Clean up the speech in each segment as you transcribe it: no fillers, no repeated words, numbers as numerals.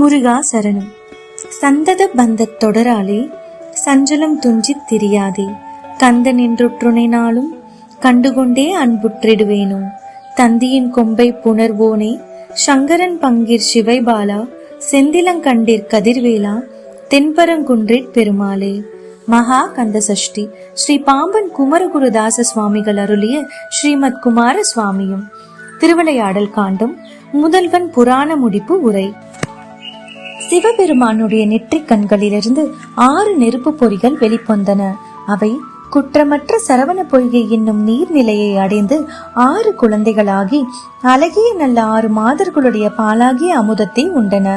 முருகா சரணம். சந்தத பந்தத் தொடராலே சஞ்சலம் துஞ்சித் திரியாதே, கந்த நின்றுற்றுணை நாளும் கண்டுகொண்டே அன்புற்றிடுவேனோ. தந்தியின் கொம்பை புணர்வோனே சங்கரன் பங்கிற் சிவைபாலா, செந்திலங்கண்டிற் கதிர்வேலா தென்பரங்குன்றிற் பெருமாளே. மகா கந்த சஷ்டி. ஸ்ரீ பாம்பன் குமரகுருதாச சுவாமிகள் அருளிய ஸ்ரீமத் குமார சுவாமியும். திருவிளையாடல் காண்டம். முதல்வன் புராண முடிப்பு உரை. சிவபெருமானுடைய நெற்றிக் கண்களிலிருந்து 6 நெருப்பு பொறிகள் வெளிப்பொந்தன. அவை குற்றமற்ற சரவண பொய்கை என்னும் நீர்நிலையை அடைந்து 6 குழந்தைகளாகி அழகிய நல்ல 6 மாதர்களுடைய பாலாகிய அமுதத்தை உண்டன.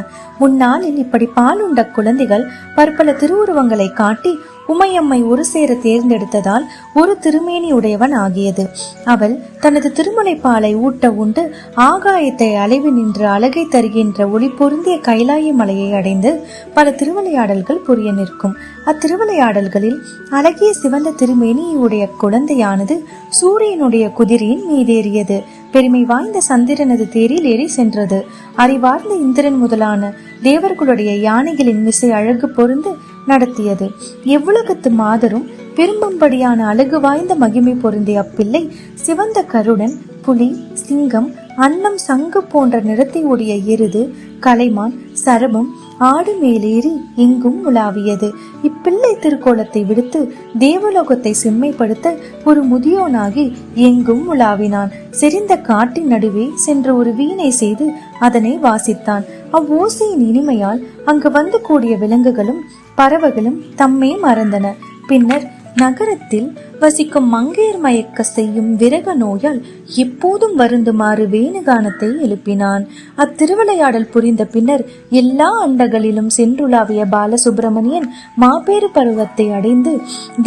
முன்னாளில் இப்படி பால் உண்ட குழந்தைகள் பற்பல திருவுருவங்களை காட்டி உமையம்மை ஒரு சேர தேர்ந்தெடுத்ததால் ஒரு திருமேனி உடையவன் ஆகியது. அவள் தனது திருமுலைப்பாலை ஊட்ட உண்டு ஆகாயத்தை அலைவி நின்று அழகை தருகின்ற ஒளி பொருந்திய கைலாய மலையை அடைந்து பல திருவிளையாடல்கள் புரிய நிற்கும். அத்திருவிளையாடல்களில் அழகிய சிவந்த திருமேனியுடைய குழந்தையானது சூரியனுடைய குதிரையின் மீதேறியது. பெருமை வாய்ந்த சந்திரனது தேரில் ஏறி சென்றது. அறிவார்ந்த இந்திரன் முதலான தேவர்களுடைய யானைகளின் மிசை அழகு பொருந்து நடத்தியது. எவ்வுலகத்து மாதரும் விரும்பும்படியான அழகு வாய்ந்த மகிமை பொருந்திய அப்பிள்ளை சிவந்த கருடன், புலி, சிங்கம், அன்னம், சங்கு போன்ற நிறத்தை உடைய எருது, கலைமான், சரபம், ஆடு மேலேறி எங்கும் உலாவியது. இப்பிள்ளை திருக்கோலத்தை விடுத்து தேவலோகத்தை செம்மைப்படுத்த ஒரு முதியோனாகி எங்கும் உலாவினான். செறிந்த காட்டின் நடுவே சென்று ஒரு வீணை செய்து அதனை வாசித்தான். அவ்வோசையின் இனிமையால் அங்கு வந்து கூடிய விலங்குகளும் பறவைகளும் தம்மே மறந்தன. பின்னர் நகரத்தில் வசிக்கும் மங்கையர் மயக்க செய்யும் விரக நோயால் எப்போதும் வருந்துமாறு வேணுகானத்தை எழுப்பினான். அத்திருவிளையாடல் புரிந்த பின்னர் எல்லா அண்டகளிலும் சென்றுலாவிய பாலசுப்பிரமணியன் மாபெரு பருவத்தை அடைந்து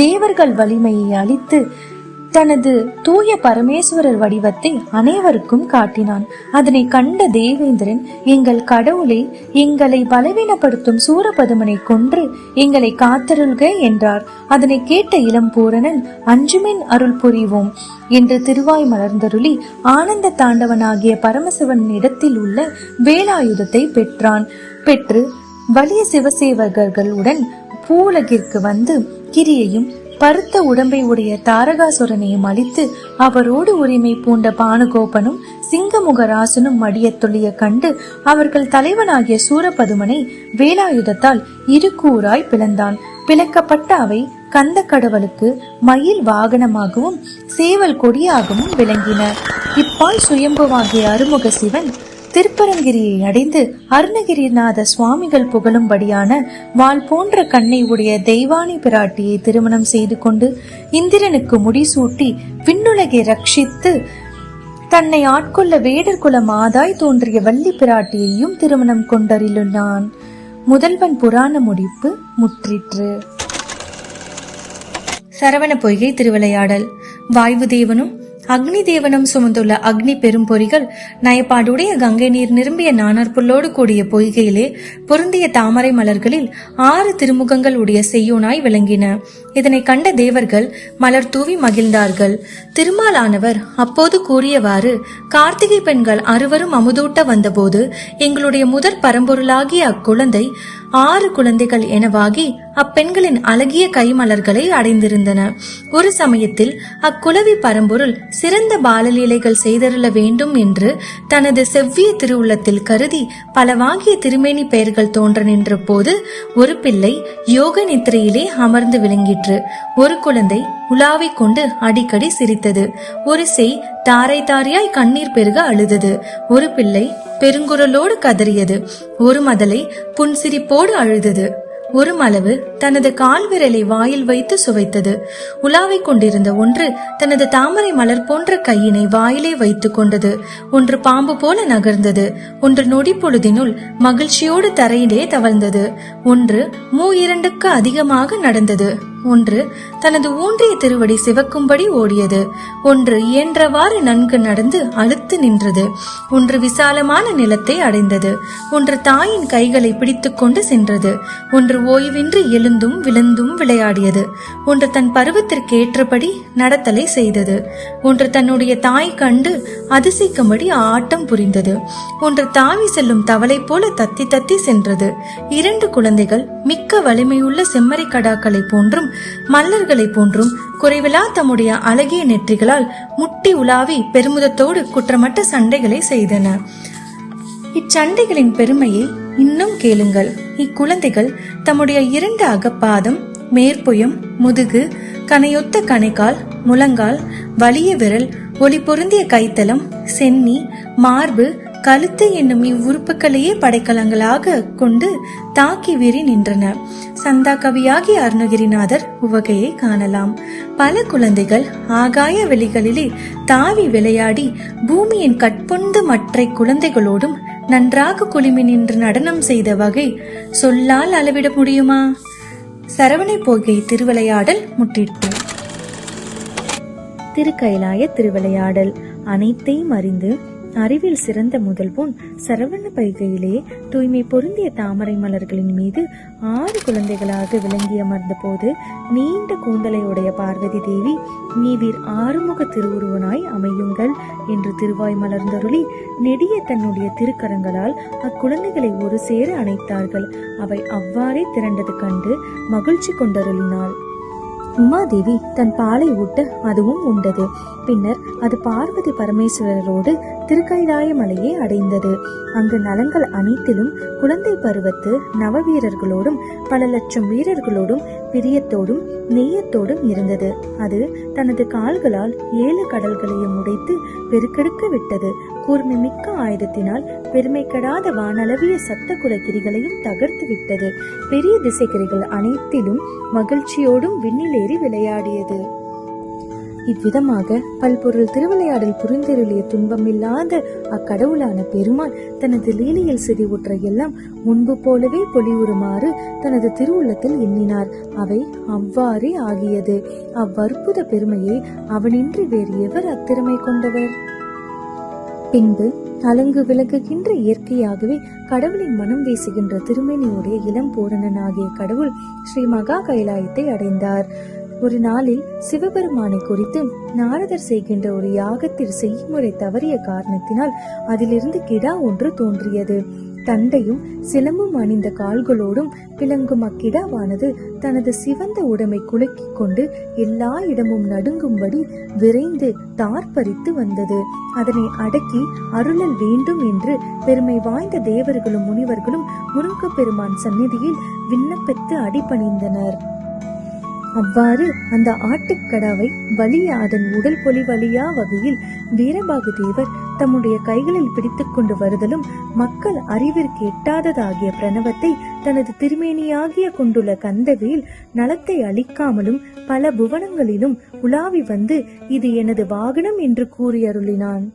தேவர்கள் வலிமையை அளித்து தனது தூய பரமேஸ்வரர் வடிவத்தை அனைவருக்கும் காட்டினான். அதனை கண்ட தேவேந்திரன், எங்கள் கடவுளே, எங்களை பலவீனப்படுத்தும் சூரபதுமனை கொன்று எங்களை காத்தருள்க என்றார். அதனை கேட்ட இளம்பூரணன், அஞ்சுமின் அருள் புரிவோம் என்று திருவாய் மலர்ந்தருளி ஆனந்த தாண்டவனாகிய பரமசிவன் இடத்தில் உள்ள வேலாயுதத்தை பெற்று வலிய சிவசேவகர்களுடன் பூலகிற்கு வந்து கிரியையும் பருத்த உடம்பை உடைய தாரகாசுரனையும் அழித்து அவரோடு உரிமை பூண்ட பானுகோபனும் சிங்கமுகராசனும் மடிய தொழிய கண்டு அவர்கள் தலைவனாகிய சூரபதுமனை வேலாயுதத்தால் 2 கூறாய் பிளந்தான். பிளக்கப்பட்ட அவை கந்த கடவுளுக்கு மயில் வாகனமாகவும் சேவல் கொடியாகவும் விளங்கின. இப்பால் சுயம்புவாகிய அருமுக சிவன் திருப்பரங்கிரியை அடைந்து அருணகிரிநாத சுவாமிகள் புகழும்படியான வாள் போன்ற கண்ணை உடைய தெய்வானி பிராட்டியை திருமணம் செய்து கொண்டு இந்திரனுக்கு முடிசூட்டி விண்ணுலகை ரட்சித்து தன்னை ஆட்கொள்ள வேடர் குல மாதாய் தோன்றிய வள்ளி பிராட்டியையும் திருமணம் கொண்டறிலுள்ளான். முதல்வன் புராண முடிப்பு முற்றிற்று. சரவண பொய்கை திருவிளையாடல். வாயு தேவனும் அக்னி தேவனும் சுமந்துள்ள அக்னி பெரும்பொறிகள் நயப்பாடுடைய கங்கை நீர் நிரம்பிய நானார் புல்லோடு கூடிய பொய்கையிலே பொருந்திய தாமரை மலர்களில் 6 திருமுகங்கள் உடைய செய்யோனாய் விளங்கின. இதனை கண்ட தேவர்கள் மலர் தூவி மகிழ்ந்தார்கள். திருமாலானவர் அப்போது கூறியவாறு, கார்த்திகை பெண்கள் 6வரும் அமுதூட்ட வந்தபோது எங்களுடைய முதற் பரம்பொருளாகிய அக்குழந்தை 6 குழந்தைகள் எனவாகி அப்பெண்களின் அழகிய கைமலர்களை அடைந்திருந்தன. ஒரு சமயத்தில் அக்குலவி பரம்பொருள் சிறந்த பாலலீலைகள் செய்தருள வேண்டும் என்று தனது செவ்விய திருவுள்ளத்தில் கருதி பலவாகிய திருமேனி பெயர்கள் தோன்ற நின்ற போது ஒரு பிள்ளை யோக நித்திரையிலே அமர்ந்து விளங்கிற்று. ஒரு குழந்தை உலாவிக் கொண்டு அடிக்கடி சிரித்தது. ஒரு செய் தாரை தாரியாய் கண்ணீர் பெருக அழுதது. ஒரு பிள்ளை பெருங்குரலோடு கதறியது. ஒரு மதலை புன்சிரிப்போடு அழுதது. ஒரு மலவு தனது கால் விரலை வாயில் வைத்து சுவைத்தது. உலாவிக் கொண்டிருந்த ஒன்று தனது தாமரை மலர் போன்ற கையினை வாயிலே வைத்துக் கொண்டது. ஒன்று பாம்பு போல நகர்ந்தது. ஒன்று நொடி பொழுதினுள் மகிழ்ச்சியோடு தரையிலே தவழ்ந்தது. ஒன்று 2க்கு அதிகமாக நடந்தது. ஒன்று தனது ஊன்றிய திருவடி சிவக்கும்படி ஓடியது, ஒன்று இயன்றவாறு நன்கு நடந்து அழுத்து நின்றது, ஒன்று விசாலமான நிலத்தை அடைந்தது, ஒன்று தாயின் கைகளை பிடித்துக் கொண்டு சென்றது, ஒன்று ஓய்வின்றி எழுந்தும் விழுந்தும் விளையாடியது, ஒன்று தன் பருவத்திற்கு ஏற்றபடி நடத்தலை செய்தது, ஒன்று தன்னுடைய தாய் கண்டு அதிசயிக்கும்படி ஆட்டம் புரிந்தது, ஒன்று தாவி செல்லும் தவளை போல தத்தி தத்தி சென்றது. 2 குழந்தைகள் மிக்க வலிமையுள்ள செம்மறி கடாக்களை போன்றும் மல்லர்களை போன்றும் குறைவிலா தம்முடைய அழகிய நெற்றிகளால் முட்டி உலாவி பெருமிதத்தோடு குற்றமற்ற சண்டைகளை செய்தன. இச்சண்டைகளின் பெருமையை இன்னும் கேளுங்கள். இக்குழந்தைகள் தம்முடைய 2 அகப்பாதம், மேற்புயம், முதுகு, கனையொத்த கணைக்கால், முழங்கால், வலிய விரல், ஒளி பொருந்திய கைத்தலம், சென்னி, மார்பு, கழுத்து என்னும் இவ்வுறுப்புகளையே படைக்கலங்களாக கொண்டு தாக்கி வீறி நின்றன. சந்தா கவியாகிய அருணகிரிநாதர் உவகையை காணலாம். பல குழந்தைகள் ஆகாய வெளிகளிலே தாவி விளையாடி பூமியின் கட்பொண்டு மற்ற குழந்தைகளோடும் நன்றாக குழுமி நின்று நடனம் செய்த வகை சொல்லால் அளவிட முடியுமா? சரவணை பொய்கை திருவிளையாடல் முற்றிற்று. திருக்கயிலாய திருவிளையாடல். அனைத்தையும் அறிந்து அறிவில் சிறந்த முதல்வோன் சரவண பொய்கையிலே தூய்மை பொருந்திய தாமரை மலர்களின் மீது 6 குழந்தைகளாக விளங்கி அமர்ந்த போது நீண்ட கூந்தலையுடைய பார்வதி தேவி, நீவீர் ஆறுமுக திருவுருவனாய் அமையுங்கள் என்று திருவாய் மலர்ந்தருளி நெடிய தன்னுடைய திருக்கரங்களால் அக்குழந்தைகளை ஒரு சேர அணைத்தார்கள். அவை அவ்வாறே திரண்டது கண்டு மகிழ்ச்சி கொண்டருளினாள். உமாதேவி தன் பாலை ஊட்ட அதுவும் உண்டது. பின்னர் அது பார்வதி பரமேஸ்வரரோடு திருக்கைலாய மலையை அடைந்தது. அங்கு நலங்கள் அனைத்திலும் குழந்தை பருவத்து நவ வீரர்களோடும் பல லட்சம் வீரர்களோடும் பிரியத்தோடும் நெய்யத்தோடும் இருந்தது. அது தனது கால்களால் 7 கடல்களையும் உடைத்து பெருக்கெடுக்க விட்டது. கூர்மை மிக்க ஆயுதத்தினால் பெருமை கெடாத வானளவிய சத்த குலகிரிகளையும் தகர்த்து விட்டது. பெரிய திசைகிரிகள் அனைத்திலும் மகிழ்ச்சியோடும் விண்ணிலேறி விளையாடியது. இவ்விதமாக பல்பொருள் திருவிளையாடல் புரிந்தருளிய துன்பமில்லாத அக்கடவுளான பெருமாள் தனது லீலையில் சிறிவுற்ற எல்லாம் முன்பு போலவே பொலிவுறுமாறு தனது திருவுள்ளத்தில் எண்ணினார். அவை அவ்வாறே ஆகியது. அவ்வற்புத பெருமையை அவனின்றி வேறு எவர் அத்திறமை கொண்டவர்? பின்பு அலங்கு விளக்குகின்ற இயற்கையாகவே கடவுளின் மனம் வீசுகின்ற திருமேனியுடைய இளம் பூரணனாகிய கடவுள் ஸ்ரீ மகா கைலாயத்தை அடைந்தார். ஒரு நாளில் சிவபெருமானை குறித்து நாரதர் செய்கின்ற ஒரு யாகத்தில் செய்முறை தவறிய காரணத்தினால் அதிலிருந்து கிடா ஒன்று தோன்றியது. தண்டையும் சிலம்பும் அணிந்த கால்களோடும் விளங்கும் அக்கிடாவானது தனது சிவந்த உடமை குலுக்கிக் கொண்டு எல்லா இடமும் நடுங்கும்படி விரைந்து தார்பறித்து வந்தது. அதனை அடக்கி அருளல் வேண்டும் என்று பெருமை வாய்ந்த தேவர்களும் முனிவர்களும் முருகப் பெருமான் சந்நிதியில் விண்ணப்பித்து அடிபணிந்தனர். அவ்வாறு அந்த ஆட்டுக்கடாவை வலிய அதன் உடல் பொலி வலியா வகையில் வீரபாகு தேவர் தம்முடைய கைகளில் பிடித்துக் கொண்டு வருதலும் மக்கள் அறிவிற்கு எட்டாததாகிய பிரணவத்தை தனது திருமேனியாகிய கொண்டுள்ள கந்தவேல் நலத்தை அளிக்காமலும் பல புவனங்களிலும் உலாவி வந்து இது எனது வாகனம் என்று கூறி அருளினான்.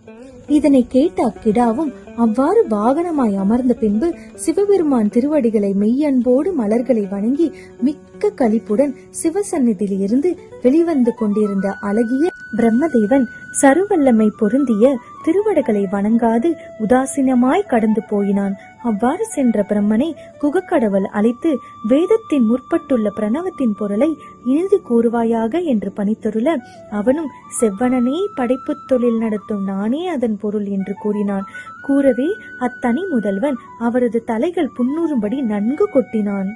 இதனை கேட்ட அக்கிடாவும் அவ்வாறு வாகனமாய் அமர்ந்த பின்பு சிவபெருமான் திருவடிகளை மெய்யன்போடு மலர்களை வணங்கி மிக்க களிப்புடன் சிவசந்நிதியில் இருந்து வெளிவந்து கொண்டிருந்த அழகிய பிரம்மதேவன் சருவல்லமை பொருந்திய திருவடிகளை வணங்காது உதாசீனமாய் கடந்து போயினான். அவ்வாறு சென்ற பிரம்மனை குகக்கடவுள் அழைத்து வேதத்தின் முற்பட்டுள்ள பிரணவத்தின் பொருளை இனிது கூறுவாயாக என்று பணித்தருள அவனும் செவ்வனனே படைப்பு தொழில் நடத்தும் நானே அதன் பொருள் என்று கூறினான். கூறவே அத்தனி முதல்வன் அவரது தலைகள் புன்னூறும்படி நன்கு கொட்டினான்.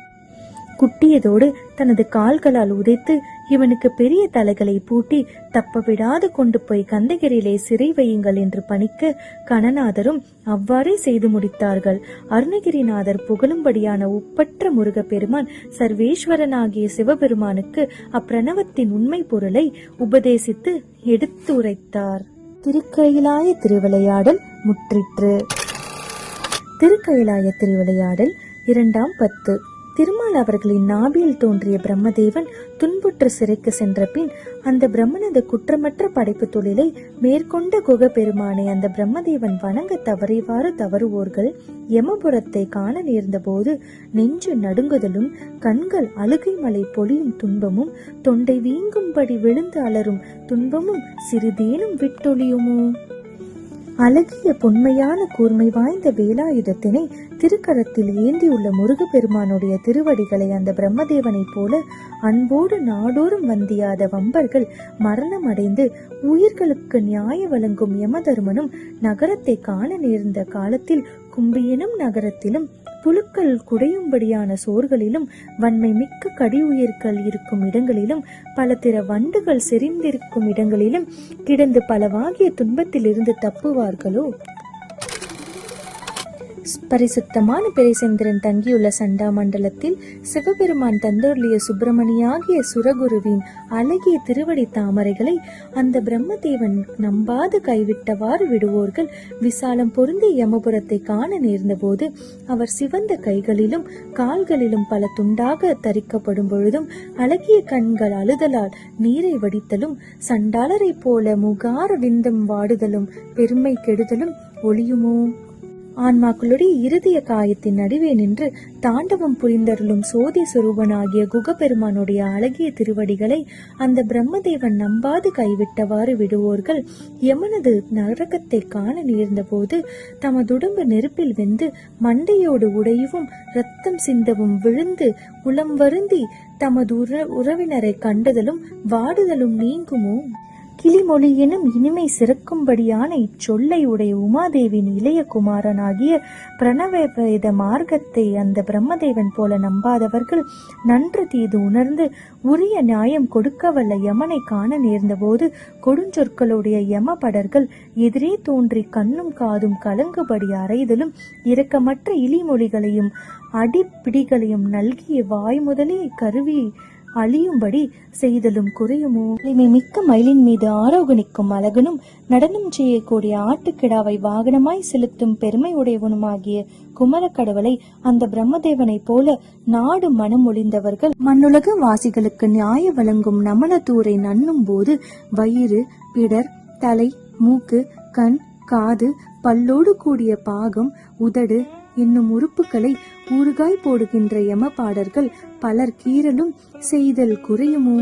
குட்டியதோடு தனது கால்களால் உதைத்து இவனுக்கு பெரிய தலைகளை பூட்டி தப்ப விடாது கொண்டு போய் கந்தகிரியிலே சிறை வையுங்கள் என்று பணிக்க கணநாதரும் அவ்வாறே செய்து முடித்தார்கள். அருணகிரிநாதர் புகழும்படியான ஒப்பற்ற முருகப்பெருமான் சர்வேஸ்வரனாகிய சிவபெருமானுக்கு அப்பிரணவத்தின் உண்மை பொருளை உபதேசித்து எடுத்துரைத்தார். திருக்கயிலாய திருவிளையாடல் முற்றிற்று. திருக்கயிலாய திருவிளையாடல் 2ஆம் பத்து. திருமால் அவர்களின் நாபியில் தோன்றிய பிரம்மதேவன் துன்புற்று சிறைக்கு சென்ற பின் அந்த பிரம்மனது குற்றமற்ற படைப்பு தொழிலை மேற்கொண்ட குக பெருமானை அந்த பிரம்மதேவன் வணங்க தவறுவோர்கள் யமபுரத்தை காண நேர்ந்த போது நெஞ்சு நடுங்குதலும் கண்கள் அழுகை மலை பொழியும் துன்பமும் தொண்டை வீங்கும்படி விழுந்து அலரும் துன்பமும் சிறிதேனும் விட்டொழியுமோ? அழகிய பொன்மையான கூர்மை வாய்ந்த வேலாயுதத்தினை திருக்கரத்தில் ஏந்தியுள்ள முருகப்பெருமானுடைய திருவடிகளை அந்த பிரம்மதேவனை போல அன்போடு நாடோறும் வந்தியாத வம்பர்கள் மரணம் அடைந்து உயிர்களுக்கு நியாய வழங்கும் யமதர்மனும் நகரத்தை காண நேர்ந்த காலத்தில் கும்பியனும் நகரத்திலும் புழுக்கள் குடையும்படியான சோர்களிலும் வன்மை மிக்க கடி உயிர்கள் இருக்கும் இடங்களிலும் பல திற வண்டுகள் செறிந்திருக்கும் இடங்களிலும் கிடந்து பலவாகிய துன்பத்தில் இருந்து தப்புவார்களோ? பரிசுத்தமான பிறைசந்திரன் தங்கியுள்ள சண்டா மண்டலத்தில் சிவபெருமான் தந்தொருளிய சுப்பிரமணியாகிய சுரகுருவின் அழகிய திருவடி தாமரைகளை அந்த பிரம்மதேவன் நம்பாது கைவிட்டவாறு விடுவோர்கள் விசாலம் பொருந்திய யமபுரத்தை காண நேர்ந்த போது அவர் சிவந்த கைகளிலும் கால்களிலும் பல துண்டாக தரிக்கப்படும் பொழுதும் அழகிய கண்கள் அழுதலால் நீரை வடித்தலும் சண்டாளரை போல முகார விந்தம் வாடுதலும் பெருமை கெடுதலும் ஒளியுமோ? ஆன்மாக்களுடைய இருதய காயத்தின் நடுவே நின்று தாண்டவம் புரிந்தருளும் சோதி சுரூபனாகிய குகப்பெருமானுடைய அழகிய திருவடிகளை அந்த பிரம்மதேவன் நம்பாது கைவிட்டவாறு விடுவோர்கள் யமனது நரகத்தை காண நேர்ந்த போது தமதுடம்பு நெருப்பில் வெந்து மண்டையோடு உடையவும் இரத்தம் சிந்தவும் விழுந்து உளம் வருந்தி தமது உறவினரை கண்டதலும் வாடுதலும் நீங்குமோ? கிளிமொழி எனும் இனிமை சிறக்கும்படியான இச்சொல்லை உடைய உமாதேவின் இளைய குமாரனாகிய பிரணவவேத மார்க்கத்தை அந்த பிரம்மதேவன் போல நம்பாதவர்கள் நன்று தீது உணர்ந்து உரிய நியாயம் கொடுக்க வல்ல யமனை காண நேர்ந்த போது கொடுஞ்சொற்களுடைய யமபடர்கள் எதிரே தோன்றி கண்ணும் காதும் கலங்குபடி அறைதலும் இரக்கமற்ற இலிமொழிகளையும் அடிப்பிடிகளையும் நல்கிய வாய் முதலே கருவி அழியும்படி செய்தலும் குறையுமோ? மிக்க மயிலின் மீது ஆரோகணிக்கும் அழகனும் நடனம் செய்யக்கூடிய ஆட்டுக்கிடாவை வாகனமாய் செலுத்தும் பெருமை உடையவனுமாகிய குமரக்கடவுளை அந்த பிரம்மதேவனை போல நாடு மனம் ஒளிந்தவர்கள் மண்ணுலக வாசிகளுக்கு நியாய வழங்கும் நமனதூரை நண்ணும் போது வயிறு, பிடர், தலை, மூக்கு, கண், காது, பல்லோடு கூடிய பாகம், உதடு என்னும் உறுப்புகளை ஊறுகாய் போடுகின்ற யமபாடர்கள் பலர் கீறலும் செய்தல் குறையுமோ?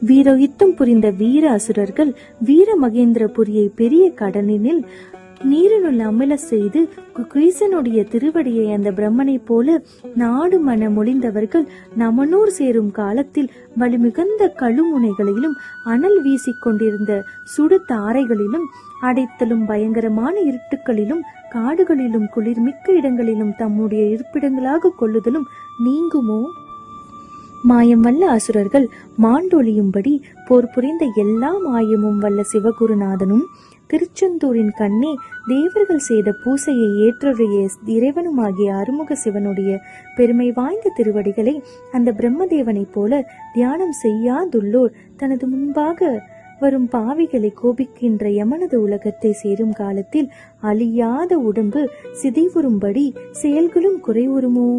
வீரயுத்தம் புரிந்த வீர அசுரர்கள் வீர மகேந்திரபுரியை பெரிய கடலினில் நீரினுள் அமில செய்து குகீசனுடைய திருவடியை அந்த பிரம்மனை போல நாடு மன மொழிந்தவர்கள் நமனூர் சேரும் காலத்தில் வலிமிகுந்த கழுமுனைகளிலும் அனல் வீசிக்கொண்டிருந்த சுடு தாரைகளிலும் அடைத்தலும் பயங்கரமான இருட்டுக்களிலும் காடுகளிலும் குளிர்மிக்க இடங்களிலும் தம்முடைய இருப்பிடங்களாக கொள்ளுதலும் நீங்குமோ? மாயம் வல்ல அசுரர்கள் மாண்டொழியும்படி போர் புரிந்த எல்லா மாயமும் வல்ல சிவகுருநாதனும் திருச்செந்தூரின் கண்ணே தேவர்கள் செய்த பூசையை ஏற்றுடைய இறைவனுமாகிய அருமுக சிவனுடைய பெருமை வாய்ந்த திருவடிகளை அந்த பிரம்மதேவனை போல தியானம் செய்யாதுள்ளோர் தனது முன்பாக வரும் பாவிகளை கோபிக்கின்ற யமனது உலகத்தை சேரும் காலத்தில் அழியாத உடம்பு சிதைவுறும்படி செயல்களும் குறைவுறுமோ?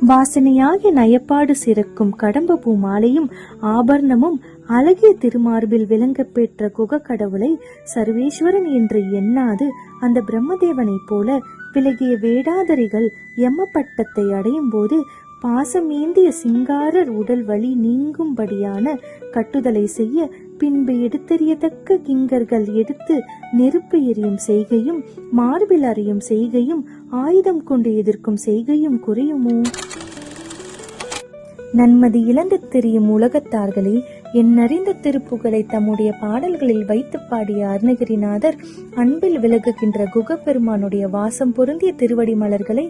வாசனையாகிய நயப்பாடு சிறக்கும் கடம்ப பூ மாலையும் ஆபரணமும் அழகிய திருமார்பில் விளங்க பெற்ற குக கடவுளை சர்வேஸ்வரன் என்று எண்ணாது அந்த பிரம்மதேவனை போல விலகிய வேடாதரிகள் யம பட்டத்தை அடையும் போது பாசமேந்திய சிங்காரர் உடல் வலி நீங்கும்படியான கட்டுதலை செய்ய பின்பு எடுத்தெறியத்தக்க கிங்கர்கள் எடுத்து நெருப்பு எரியும் செய்கையும் மார்பில் அறியும் செய்கையும் ஆயுதம் கொண்டு எதிர்க்கும் செய்கையும் குறையுமோ? நன்மதி இழந்து தெரியும் உலகத்தார்களே, எண்ணறிந்த திருப்புகளை தம்முடைய பாடல்களில் வைத்து பாடிய அருணகிரிநாதர் அன்பில் விலகுகின்ற குகப்பெருமானுடைய வாசம் பொருந்திய திருவடி மலர்களை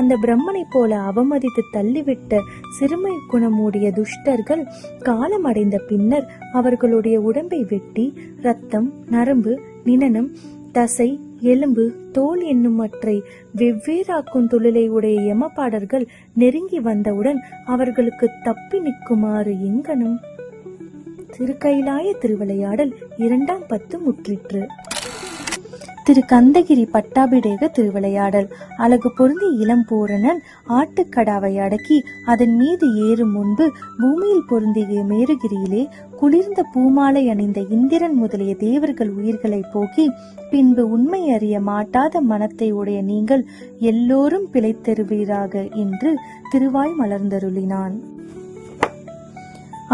அந்த பிரம்மனை போல அவமதித்து தள்ளிவிட்ட சிறுமை குணமுடைய துஷ்டர்கள் காலமடைந்த பின்னர் அவர்களுடைய உடம்பை வெட்டி இரத்தம், நரம்பு, நிணனம், தசை, எலும்பு, தோல் என்னுமற்றை வெவ்வேறாக்கும் தொழிலை உடைய யமபாடர்கள் நெருங்கி வந்தவுடன் அவர்களுக்கு தப்பி நிற்குமாறு எங்கனும். திருக்கைலாய திருவிளையாடல் 2ஆம் பத்து முற்றிற்று. திரு கந்தகிரி பட்டாபிடேக திருவிளையாடல். அழகு பொருந்திய இளம்பூரணன் ஆட்டுக்கடாவை அடக்கி அதன் மீது ஏறும் முன்பு பூமியில் பொருந்திய மேருகிரியிலே குளிர்ந்த பூமாலை அணிந்த இந்திரன் முதலிய தேவர்கள் உயிர்களை போக்கி, பின்பு உண்மை அறிய மாட்டாத மனத்தை உடைய நீங்கள் எல்லோரும் பிழைத்தருவீராக என்று திருவாய் மலர்ந்தருளினான்.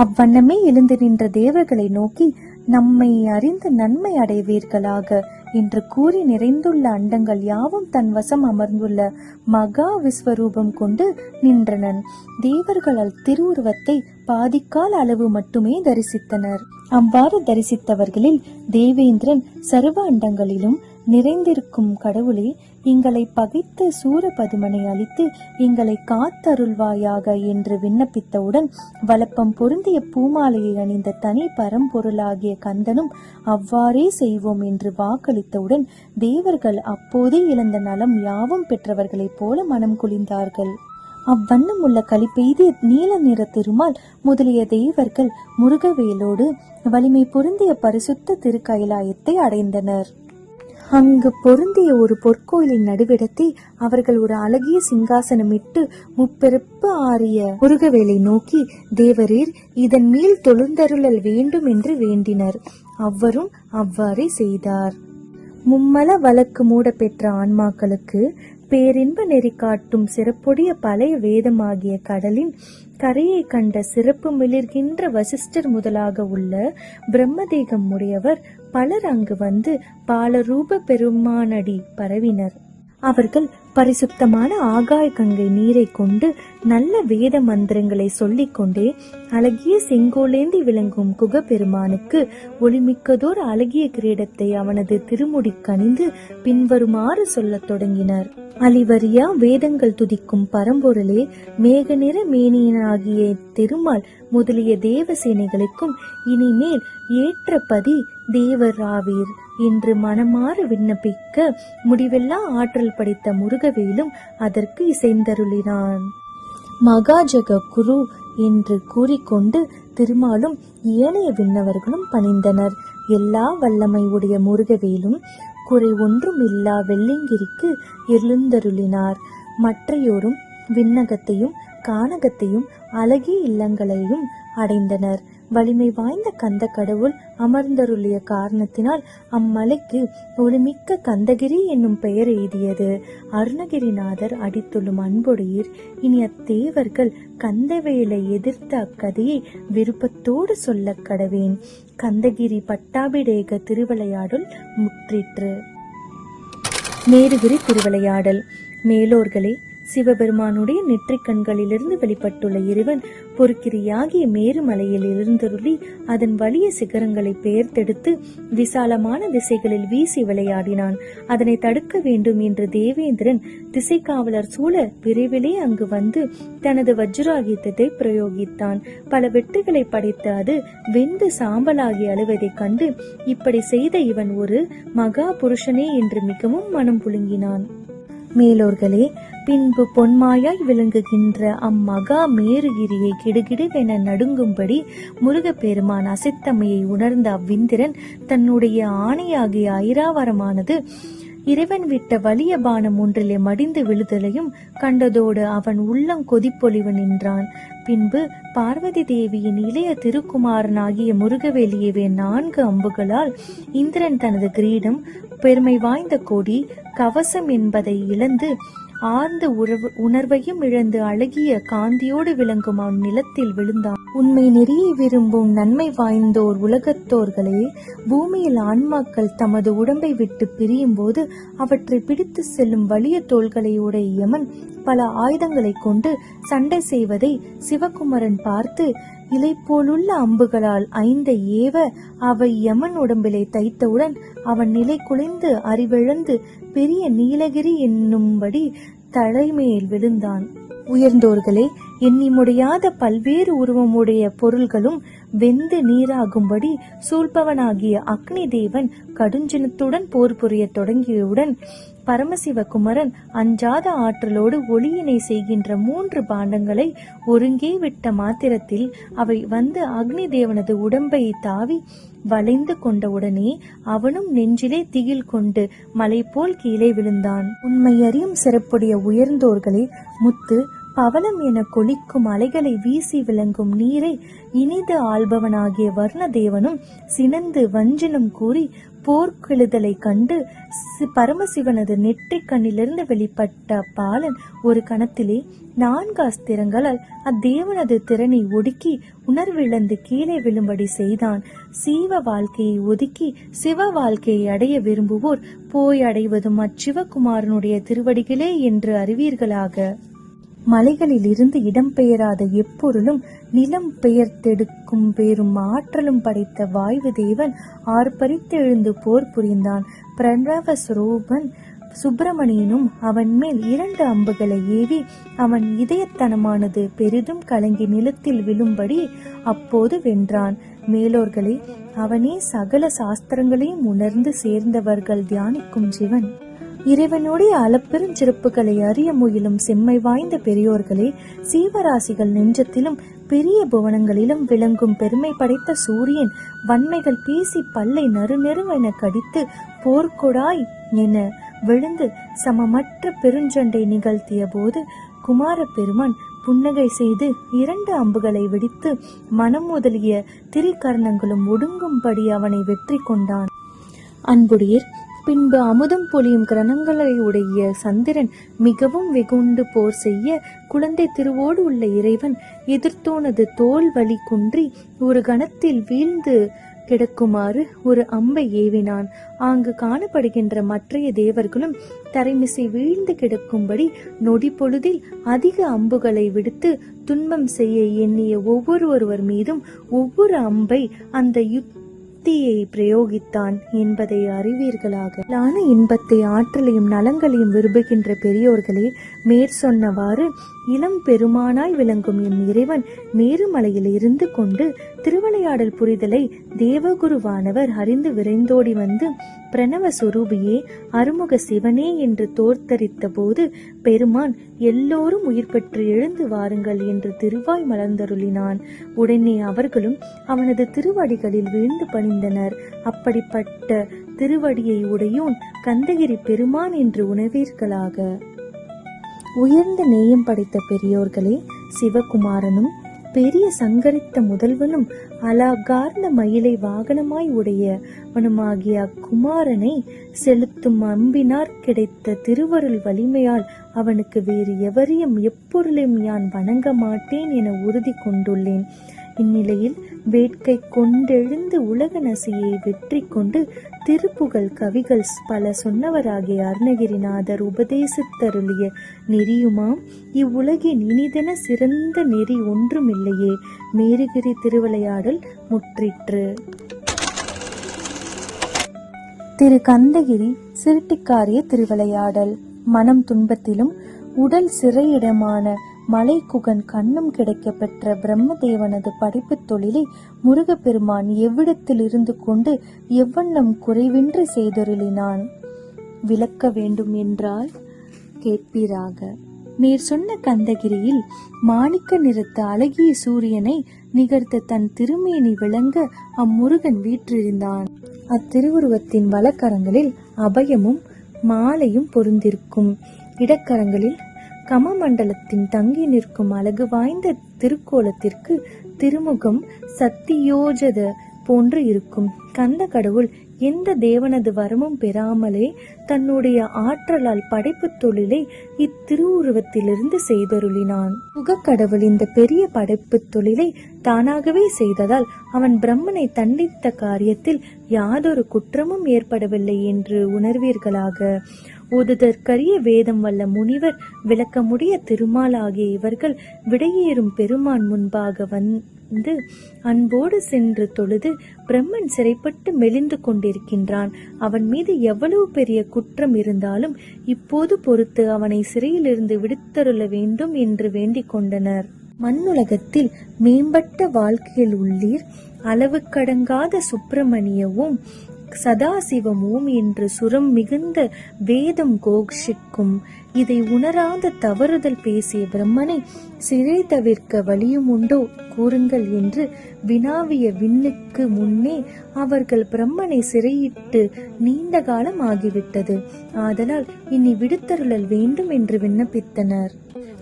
அவ்வண்ணமே எழுந்து நின்ற தேவர்களை நோக்கி, நம்மை அறிந்து நன்மை அடைவீர்களாக என்று கூறி, நிறைந்துள்ள அண்டங்கள் யாவும் தன் வசம் அமர்ந்துள்ள மகா விஸ்வரூபம் கொண்டு நின்றனன். தேவர்கள் திருவுருவத்தை பாதிக்கால் அளவு மட்டுமே தரிசித்தனர். அவ்வாறு தரிசித்தவர்களில் தேவேந்திரன், சர்வ அண்டங்களிலும் நிறைந்திருக்கும் கடவுளே, எங்களை பகைத்த சூரபதுமனை அழித்து எங்களை காத்தருள்வாயாக என்று விண்ணப்பித்தவுடன், வலப்பம் பொருந்திய பூமாலையை அணிந்த தனி பரம்பொருளாகிய கந்தனும் அவ்வாறே செய்வோம் என்று வாக்களித்தவுடன், தேவர்கள் அப்போதே இழந்த நலம் யாவும் பெற்றவர்களைப் போல மனம் குளிர்ந்தார்கள். அவ்வண்ணம் உள்ள களிப்பெய்திய நீல நிற திருமால் முதலிய தேவர்கள் முருகவேலோடு வலிமை பொருந்திய பரிசுத்த திருக்கைலாயத்தை அடைந்தனர். அங்கு பொருந்திய ஒரு பொற்கோயிலின் நடுவிடத்தை அவர்கள் ஒரு அழகிய சிங்காசனமிட்டு முப்பெருப்பு ஆறிய முருகவேலை நோக்கி, தேவரீர் இதன் மேல் தொழுந்தருளல் வேண்டும் என்று வேண்டினர். அவரும் அவ்வாறே செய்தார். மும்மல வழக்கு மூட பெற்ற ஆன்மாக்களுக்கு பேரின்ப நெறி காட்டும் சிறப்புடைய பழைய வேதமாகிய கடலின் கரையை கண்ட சிறப்பு மிளிர்கின்ற வசிஷ்டர் முதலாக உள்ள பிரம்மதேகம் உடையவர் பலர் அங்கு வந்து பாலரூப பெருமானடி பரவினர். அவர்கள் பரிசுத்தமான ஆகாய கங்கை நீரை கொண்டு நல்ல வேத மந்திரங்களை சொல்லிக் கொண்டே அழகிய செங்கோலேந்தி விளங்கும் குக பெருமானுக்கு ஒளிமிக்கதோர் அழகிய கிரீடத்தை அவனது திருமுடி கணிந்து பின்வருமாறு சொல்லத் தொடங்கினர். அலிவரியா வேதங்கள் துதிக்கும் பரம்பொருளே, மேக நிற மேனியனாகிய திருமால் முதலிய தேவசேனைகளுக்கும் இனிமேல் ஏற்றபதி தேவராவீர் என்று மனமாற விண்ணப்பிக்க, முடிவெல்லா ஆற்றல் படைத்த முருகவேலும் அதற்கு இசைந்தருளினான். மகாஜக குரு என்று கூறிக்கொண்டு திருமாலும் ஏனைய விண்ணவர்களும் பணிந்தனர். எல்லா வல்லமை உடைய முருகவேலும் குறை ஒன்றும் இல்லா வெள்ளிங்கிரிக்கு எழுந்தருளினார். மற்றையோரும் விண்ணகத்தையும் கானகத்தையும் அழகிய இல்லங்களையும் அடைந்தனர். வலிமை வாய்ந்த கந்த கடவுள் அமர்ந்தருளிய காரணத்தினால் அம்மலைக்கு ஒளிமிக்க கந்தகிரி என்னும் பெயர் எய்தியது. அருணகிரிநாதர் அடித்துள்ளும் அன்புடையீர், இனி அத்தேவர்கள் கந்தவேலை எதிர்த்த அக்கதையை விருப்பத்தோடு சொல்ல கடவேன். கந்தகிரி பட்டாபிடேக திருவிளையாடல் முற்றிற்று. மேருகிரி திருவிளையாடல். மேலோர்களே, சிவபெருமானுடைய நெற்றிக் கண்களிலிருந்து வெளிப்பட்டுள்ள இறைவன் பொற்கிரியாகிய மேருமலையில் எழுந்தருளி அதன் வலிய சிகரங்களை பெயர்த்தெடுத்து விசாலமான திசைகளில் வீசி விளையாடினான். அதனை தடுக்க வேண்டும் என்று தேவேந்திரன் திசை காவலர் சூழ விரைவிலே அங்கு வந்து தனது வஜ்ராயுதத்தை பிரயோகித்தான். பல வெட்டுகளை படைத்து அது வெந்து சாம்பலாகி அழுவதைக் கண்டு, இப்படி செய்த இவன் ஒரு மகா புருஷனே என்று மிகவும் மனம் புழுங்கினான். மேலோர்களே, பின்பு பொன்மாயாய் விளங்குகின்ற அம்மகா மேருகிரியை கிடுகிடுவென நடுங்கும்படி முருகப்பெருமான் அசைத்தமையை உணர்ந்த அவ்விந்திரன் தன்னுடைய ஆணையாகிய ஐராவரமானது இறைவன் விட்ட வலிய பானம் ஒன்றிலே மடிந்து விழுதலையும் கண்டதோடு அவன் உள்ளம் கொதிப்பொழிவு நின்றான். பின்பு பார்வதி தேவியின் இளைய திருக்குமாரனாகிய முருகவேலியவே 4 அம்புகளால் இந்திரன் தனது கிரீடம், பெருமை வாய்ந்த கொடி, கவசம் என்பதை இழந்து ஆழ்ந்த உணர்வையும் இழந்து அழகிய காந்தியோடு விளங்கும் அவன் நிலத்தில் விழுந்தான். உண்மை நெறியை விரும்பும் நன்மை வாய்ந்தோர் உலகத்தோர்களே, பூமியில் ஆன்மாக்கள் தமது உடம்பை விட்டு பிரியும் போது அவற்றை பிடித்து செல்லும் வலிய தோள்களை உடைய யமன் பல ஆயுதங்களை கொண்டு சண்டை செய்வதை சிவகுமரன் பார்த்து இலை போலுள்ள அம்புகளால் 5 ஏவ அவை யமன் உடம்பிலே தைத்தவுடன் அவன் நிலை குலைந்து அறிவிழந்து பெரிய நீலகிரி என்னும்படி தலைமேல் விழுந்தான். உயர்ந்தோர்களே, எண்ணி முடியாத பல்வேறு உருவமுடைய பொருள்களும் வெந்து நீராகும்படி சூழ்பவனாகிய அக்னி தேவன் கடுஞ்சினத்துடன் போர் புரிய தொடங்கியவுடன் பரமசிவ குமரன் அஞ்சாத ஆற்றலோடு ஒளியினை செய்கின்ற 3 பாண்டங்களை ஒருங்கே விட்ட மாத்திரத்தில் அவை வந்து அக்னி தேவனது உடம்பை தாவி வளைந்து கொண்டவுடனே அவனும் நெஞ்சிலே திகில் கொண்டு மலை போல் கீழே விழுந்தான். உண்மை அறியும் சிறப்புடைய உயர்ந்தோர்களே, முத்து பவளம் என கொளிக்கும் அலைகளை வீசி விளங்கும் நீரை இனிது ஆள்பவனாகிய வர்ணதேவனும் சினந்து வஞ்சினம் கூறி போர்க்கெழுதலை கண்டு பரமசிவனது நெற்றிக் கண்ணிலிருந்து வெளிப்பட்ட பாலன் ஒரு கணத்திலே 4 அஸ்திரங்களால் அத்தேவனது திறனை ஒடுக்கி உணர்விழந்து கீழே விழும்படி செய்தான். சீவ வாழ்க்கையை ஒதுக்கி சிவ வாழ்க்கையை அடைய விரும்புவோர் போய் அடைவதும் அச்சிவகுமாரனுடைய திருவடிகளே என்று அறிவீர்களாக. மலைகளில் இருந்து இடம்பெயராத எப்பொருளும் நிலம் பெயர்த்தெடுக்கும் பேரும் ஆற்றலும் படைத்த வாயு தேவன் ஆர்ப்பரித்தெழுந்து போர் புரிந்தான். பிரணவ சுரூபன் சுப்பிரமணியனும் அவன் மேல் 2 அம்புகளை ஏவி அவன் இதயத்தனமானது பெரிதும் கலங்கி நிலத்தில் விழும்படி அப்போது வென்றான். மேலோர்களே, அவனே சகல சாஸ்திரங்களையும் உணர்ந்து சேர்ந்தவர்கள் தியானிக்கும் சிவன். இறைவனுடைய அளப்பெருஞ்சிறப்புகளை அறிய முயலும் செம்மை வாய்ந்த பெரியோர்களே, சீவராசிகள் நெஞ்சத்திலும் பெரிய புவனங்களிலும் விளங்கும் பெருமை படைத்த சூரியன் வன்மைகள் பேசி பல்லை நறுநெருவென கடித்து போர்க்கொடாய் என விழுந்து சமமற்ற பெருஞ்சண்டை நிகழ்த்திய போது குமார பெருமான் புன்னகை செய்து 2 அம்புகளை வெடித்து மனம் முதலிய திரிகரணங்களும் ஒடுங்கும்படி அவனை வெற்றி கொண்டான். அன்புடையர், பின்பு அமுதம் பொழியும் கிரணங்களை உடைய சந்திரன் மிகவும் வெகுண்டு போர் செய்ய குழந்தை திருவோடு உள்ள இறைவன் எதிர்த்தோனது தோல் வலி குன்றி ஒரு கணத்தில் வீழ்ந்து கிடக்குமாறு ஒரு அம்பை ஏவினான். அங்கு காணப்படுகின்ற மற்றைய தேவர்களும் தரைமிசை வீழ்ந்து கிடக்கும்படி நொடி பொழுதில் அதிக அம்புகளை விடுத்து துன்பம் செய்ய எண்ணிய ஒவ்வொருவர் மீதும் ஒவ்வொரு அம்பை அந்த யுக்தியை பிரயோகித்தான் என்பதை அறிவீர்களாக. இன்பத்தை ஆற்றலையும் நலங்களையும் விரும்புகின்ற பெரியோர்களே, மேற்சொன்னவாறு இளம் பெருமானாய் விளங்கும் என் இறைவன் மேருமலையில் இருந்து கொண்டு திருவிளையாடல் புரிதலை தேவகுருவானவர் அறிந்து விரைந்தோடி வந்து பிரணவ சுரூபியே, அருமுக சிவனே என்று தோர்த்தரித்த போது பெருமான் எல்லோரும் உயிர் பெற்று எழுந்து வாருங்கள் என்று திருவாய் மலர்ந்தருளினான். உடனே அவர்களும் அவனது திருவடிகளில் வீழ்ந்து பணிந்தனர். அப்படிப்பட்ட திருவடியை உடையோன் கந்தகிரி பெருமான் என்று உணர்வீர்களாக. உயர்ந்த நேயம் படைத்த பெரியோர்களே, சிவகுமாரனும் பெரிய சங்கரித்த முதல்வனும் அழகார்ந்த மயிலை வாகனமாய் உடையவனுமாகிய அக்குமாரனை செலுத்தும் அம்பினார் கிடைத்த திருவருள் வலிமையால் அவனுக்கு வேறு எவரையும் எப்பொருளையும் யான் வணங்க மாட்டேன் என உறுதி கொண்டுள்ளேன். இந்நிலையில் வேட்கை கொண்டெழுந்து உலக நசியை வெற்றி கொண்டு திருப்புகழ் கவிகள் பல சொன்னவராகிய அருணகிரிநாதர் உபதேசித்தருளிய நெறியுமாம் இவ்வுலகின் இனிதென சிறந்த நெறி ஒன்றுமில்லையே. மேருகிரி திருவிளையாடல் முற்றிற்று. திரு கந்தகிரி சிறுட்டிக்காரிய திருவிளையாடல். மனம் துன்பத்திலும் உடல் சிறையிடமான மலைக்குகன் கண்ணும் கிடைக்க பெற்ற பிரம்மதேவனது படைப்பு தொழிலை முருகப்பெருமான் எவ்விடத்தில் இருந்து கொண்டு எவ்வண்ணம் குறைவின்றி செய்தொருளினான் விளக்க வேண்டும் என்றால் கேட்பீராக. நீர் சொன்ன கந்தகிரியில் மாணிக்க நிறத்த அழகிய சூரியனை நிகர்த்த தன் திருமேனி விளங்க அம்முருகன் வீற்றிருந்தான். அத்திருவுருவத்தின் வலக்கரங்களில் அபயமும் மாலையும் பொருந்திருக்கும். இடக்கரங்களில் கமமண்டலத்தின் தங்கி நிற்கும் அழகு வாய்ந்த திருக்கோலத்திற்கு திருமுகம் சத்தியோஜத போன்று இருக்கும். கந்த கடவுள் எந்த தேவனது வரமும் பெறாமலே தன்னுடைய ஆற்றலால் படைப்பு தொழிலை இத்திருவுருவத்திலிருந்து செய்தருளினான். முகக்கடவுள் இந்த பெரிய படைப்பு தொழிலை தானாகவே செய்ததால் அவன் பிரம்மனை தண்டித்த காரியத்தில் யாதொரு குற்றமும் ஏற்படவில்லை என்று உணர்வீர்களாக. ஓதுதற்கரிய வேதம் வல்ல முனிவர் விளக்கமுடைய திருமால் ஆகிய இவர்கள் விடையேறும் பெருமான் முன்பாக வந்து அன்போடு சென்று தொழுது பிரம்மன் சிறைப்பட்டு மெலிந்து கொண்டிருக்கின்றான். அவன் மீது எவ்வளவு பெரிய குற்றம் இருந்தாலும் இப்போது பொறுத்து அவனை சிறையிலிருந்து விடுத்தருள வேண்டும் என்று வேண்டிக் கொண்டனர். மண்ணுலகத்தில் மேம்பட்ட வாழ்க்கையில் உள்ளீர், அளவுக்கடங்காத சுப்பிரமணியவும் சதாசிவமும் என்று சுரம் மிகுந்த வேதம் கோஷிக்கும். இதை உணராத தவறுதல் பேசிய பிரம்மனை சிறை தவிர்க்க வழியும் உண்டோ கூறுங்கள் என்று வினாவிய விண்ணுக்கு முன்னே அவர்கள் பிரம்மனை சிறையிட்டு நீண்ட காலம் ஆகிவிட்டது. ஆதலால் இனி விடுத்தருளல் வேண்டும் என்று விண்ணப்பித்தனர்.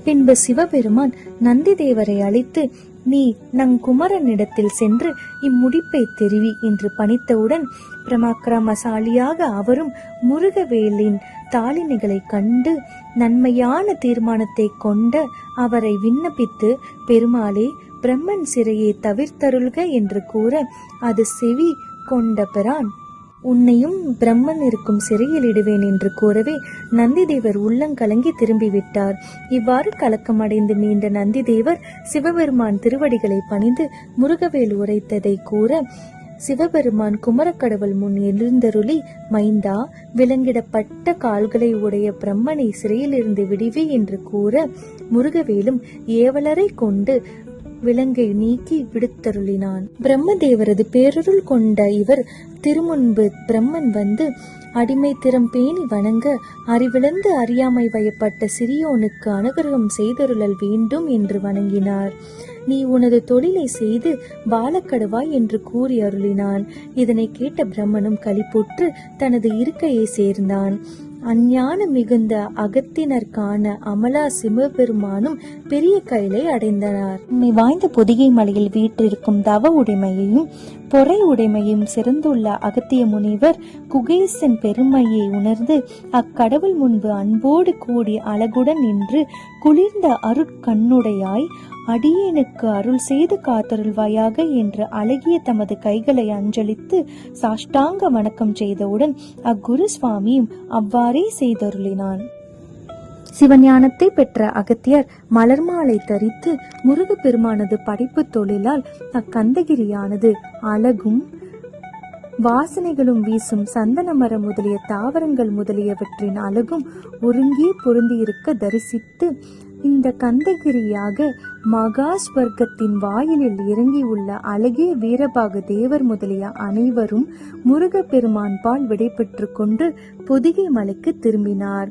பின்பு சிவபெருமான் நந்தி தேவரை அழைத்து, நீ நங்குமரனிடத்தில் சென்று இம்முடிப்பை தெரிவி என்று பணித்தவுடன் பிரமாக்கிரமசாலியாக அவரும் முருகவேலின் தாளினைகளை கண்டு நன்மையான தீர்மானத்தை கொண்ட அவரை விண்ணப்பித்து, பெருமாளே, பிரம்மன் சிறையை தவிர்த்தருள்க என்று கூற அது செவி கொண்ட பிரான், உன்னையும் பிரம்மன் இருக்கும் சிறையில் இடுவேன் என்று கூறவே நந்திதேவர் உள்ளங்கலங்கி திரும்பிவிட்டார். இவ்வாறு கலக்கமடைந்து மீண்ட நந்திதேவர் சிவபெருமான் திருவடிகளை பணிந்து முருகவேல் உரைத்ததை கூற, சிவபெருமான் குமரக்கடவுள் முன் எழுந்தருளி, மைந்தா, விலங்கிடப்பட்ட கால்களை உடைய பிரம்மனை சிறையிலிருந்து விடுவி என்று கூற, முருகவேலும் ஏவலரை கொண்டு விலங்கை நீக்கி விடுத்தருளினான். பிரம்மதேவரது பேரருள் கொண்ட இவர் திருமுன்பு பிரம்மன் வந்து அடிமை திறம் பேணி வணங்க, அறிவிழந்து அறியாமை வயப்பட்ட சிறியோனுக்கு அனுகிரகம் செய்தருளல் வேண்டும் என்று வணங்கினார். நீ உனது தொழிலை செய்து பாலக்கடுவாய் என்று கூறி அருளினான். இதனை கேட்ட பிரம்மனும் களிப்புற்று தனது இருக்கையை சேர்ந்தான். அஞ்ஞான மிகுந்த அகத்தினர் காண அமலா சிவபெருமானும் பெரிய கையிலை அடைந்தனர். வாய்ந்த பொதிகை மலையில் வீற்றிருக்கும் தவ உடைமையையும் பொறை உடைமையும் சிறந்துள்ள அகத்திய முனிவர் குகேசன் பெருமையை உணர்ந்து அக்கடவுள் முன்பு அன்போடு கூடி அழகுடன் நின்று, குளிர்ந்த அருட்கண்ணுடையாய், அடியேனுக்கு அருள் செய்து காத்தருள்வாயாக என்று அழகிய தமது கைகளை அஞ்சலித்து சாஷ்டாங்க வணக்கம் செய்தவுடன் அக்குரு சுவாமியும் அவ்வாறே செய்தருளினான். சிவஞானத்தை பெற்ற அகத்தியர் மலர் மாலை தரித்து முருகப்பெருமானது படைப்பு தொழிலால் அக்கந்தகிரியானது அழகும் வாசனைகளும் வீசும் சந்தன மரம் முதலிய தாவரங்கள் முதலியவற்றின் அழகும் ஒருங்கே பொருந்தியிருக்க தரிசித்து, இந்த கந்தகிரியாக மகாஸ்வர்க்கத்தின் வாயிலில் இறங்கியுள்ள அழகிய வீரபாக தேவர் முதலிய அனைவரும் முருகப்பெருமான் பால் விடைபெற்று கொண்டு பொதிகை மலைக்கு திரும்பினார்.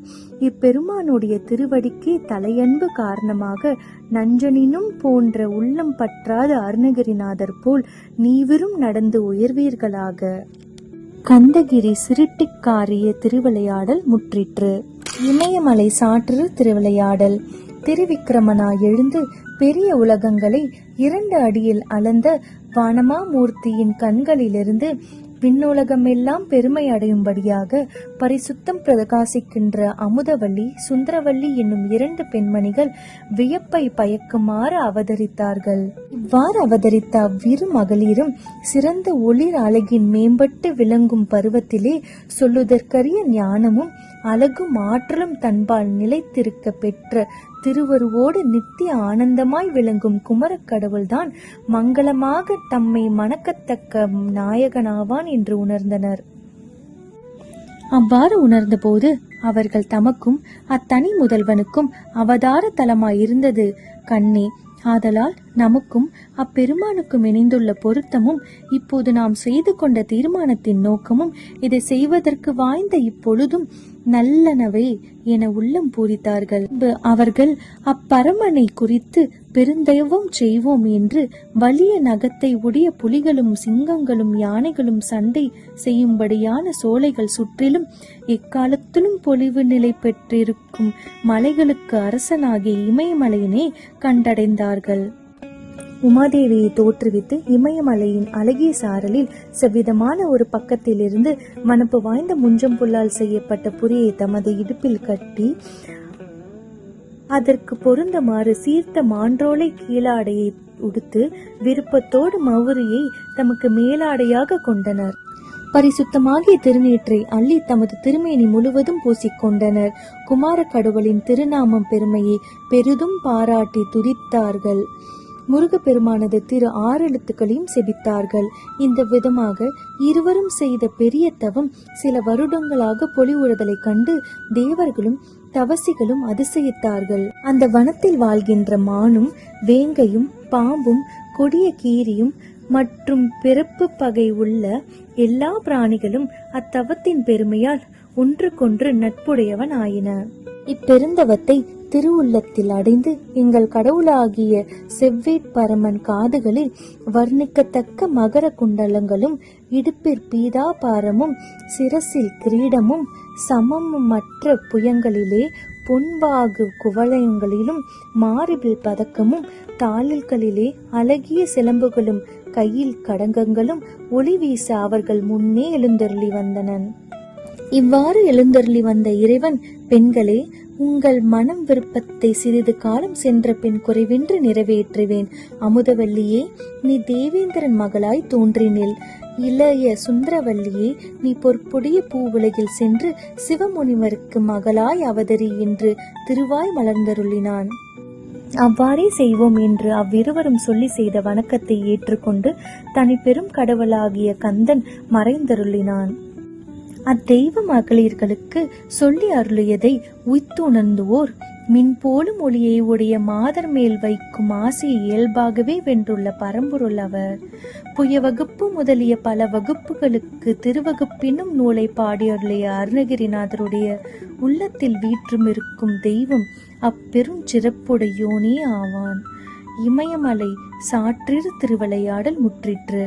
இப்பெருமானுடைய திருவடிக்கு தலையன்பு காரணமாக நஞ்சனினும் போன்ற உள்ளம் பற்றாத அருணகிரிநாதர் போல் நீவரும் நடந்து உயர்வீர்களாக. கந்தகிரி சிறுட்டிக்காரிய திருவிளையாடல் முற்றிற்று. இமயமலை சாற்று திருவிளையாடல். திருவிக்கிரமனாய் எழுந்து பெரிய உலகங்களை 2 அடியில் அளந்த வானமாமூர்த்தியின் கண்களிலிருந்து விண்ணுலகமெல்லாம் பெருமை அடையும்படியாக பரிசுத்தம் பிரகாசிக்கின்ற அமுதவல்லி, சுந்தரவல்லி என்னும் 2 பெண்மணிகள் வியப்பை பயக்குமாறு அவதரித்தார்கள். இவ்வாறு அவதரித்த அவ்விரு மகளிரும் சிறந்த ஒளிர் அழகின் மேம்பட்டு விளங்கும் பருவத்திலே சொல்லுதற்கரிய ஞானமும் அழகும் ஆற்றலும் தன்பால் நிலைத்திருக்க பெற்ற திருவருவோடு நித்திய ஆனந்தமாய் விளங்கும் குமரக்கடவுள்தான் மங்களமாக தம்மை மணக்கத்தக்க நாயகனாவான் என்று உணர்ந்தனர். அவ்வாறு உணர்ந்த போது அவர்கள் தமக்கும் அத்தனி முதல்வனுக்கும் அவதார தலமாயிருந்தது கண்ணே. ஆதலால் நமக்கும் அப்பெருமானுக்கும் இணைந்துள்ள பொருத்தமும் இப்போது நாம் செய்து கொண்ட தீர்மானத்தின் நோக்கமும் இதை செய்வதற்கு வாய்ந்த இப்பொழுதும் நல்லனவை என உள்ளம் பூரித்தார்கள். அவர்கள் அப்பரமனை குறித்து பெருந்தெய்வம் செய்வோம் என்று வலிய நகத்தை உடைய புலிகளும் சிங்கங்களும் யானைகளும் சண்டை செய்யும்படியான சோலைகள் சுற்றிலும் எக்காலத்திலும் பொலிவு நிலை பெற்றிருக்கும் மலைகளுக்கு அரசனாகிய இமயமலையினை கண்டடைந்தார்கள். உமாதேவியை தோற்றுவித்து இமயமலையின் அழகிய சாரலில் செவ்விதமான ஒரு பக்கத்திலிருந்து மணப்பு வாய்ந்த முஞ்சம் புல்லால் செய்யப்பட்ட புரியை தமது இடுப்பில் கட்டி அதற்கு பொருந்தமாறு சீர்த்த மான்றோலை கீழாடையை உடுத்து விருப்பத்தோடு மவுரியை தமக்கு மேலாடையாக கொண்டனர். பரிசுத்தமாகிய திருநீற்றை அள்ளி தமது திருமேனி முழுவதும் பூசிக்கொண்டனர். குமார கடவுளின் திருநாமம் பெருமையை பெரிதும் பாராட்டி துதித்தார்கள். முருகப்பெருமானது திரு 6 எழுத்துக்களையும் செபித்தார்கள். இந்த விதமாக இருவரும் செய்த பெரிய தவம் சில வருடங்களாக பொலிவுறுதலை கண்டு தேவர்களும் தவசிகளும் அதிசயித்தார்கள். அந்த வனத்தில் வாழ்கின்ற மானும் வேங்கையும் பாம்பும் கொடிய கீரியும் மற்றும் பிறப்பு பகை உள்ள எல்லா பிராணிகளும் அத்தவத்தின் பெருமையால் ஒன்றுக்கொன்று நட்புடையவன் ஆயின. இப்பெருந்தவத்தை திருவுள்ளத்தில் அடைந்து எங்கள் கடவுளாகிய செவ்வேட்பரமன் காதுகளில் வர்ணிக்கத்தக்க மகர குண்டலங்களும் இடுப்பிற் பீதாபாரமும் சிரசில் கிரீடமும் சமமற்ற புயங்களிலே பொன்வாகு குவளையங்களிலும் மார்பில் பதக்கமும் தாளில்களிலே அழகிய சிலம்புகளும் கையில் கடங்கங்களும் ஒளி வீச அவர்கள் முன்னே எழுந்தருளி வந்தனன். இவ்வாறு எழுந்தருளி வந்த இறைவன், பெண்களே, உங்கள் மனம் விருப்பத்தை சிறிது காலம் சென்ற பின் குறைவின்றி நிறைவேற்றுவேன். அமுதவல்லியே, நீ தேவேந்திரன் மகளாய் தோன்றினில். இளைய சுந்தரவல்லியே, நீ பொற்புடைய பூவுலகில் சென்று சிவமுனிவருக்கு மகளாய் அவதரி என்று திருவாய் மலர்ந்தருளினான். அவ்வாறே செய்வோம் என்று அவ்விருவரும் சொல்லி செய்த வணக்கத்தை ஏற்றுக்கொண்டு தனி பெரும் கடவுளாகிய கந்தன் மறைந்தருளினான். அத்தெய்வ மகளிர்களுக்கு சொல்லி அருளியதை உய்த்துணர்ந்துவோர் மின் போலும் ஒளியை உடைய மாதர் மேல் வைக்கும் ஆசையை இயல்பாகவே வென்றுள்ள பரம்பொருள் அவர். புய வகுப்பு முதலிய பல வகுப்புகளுக்கு திருவகுப்பினும் நூலை பாடி அருளிய அருணகிரிநாதருடைய உள்ளத்தில் வீற்றுமிருக்கும் தெய்வம் அப்பெரும் சிறப்புடையோனே ஆவான். இமயமலை சாற்றிரு திருவிளையாடல் முற்றிற்று.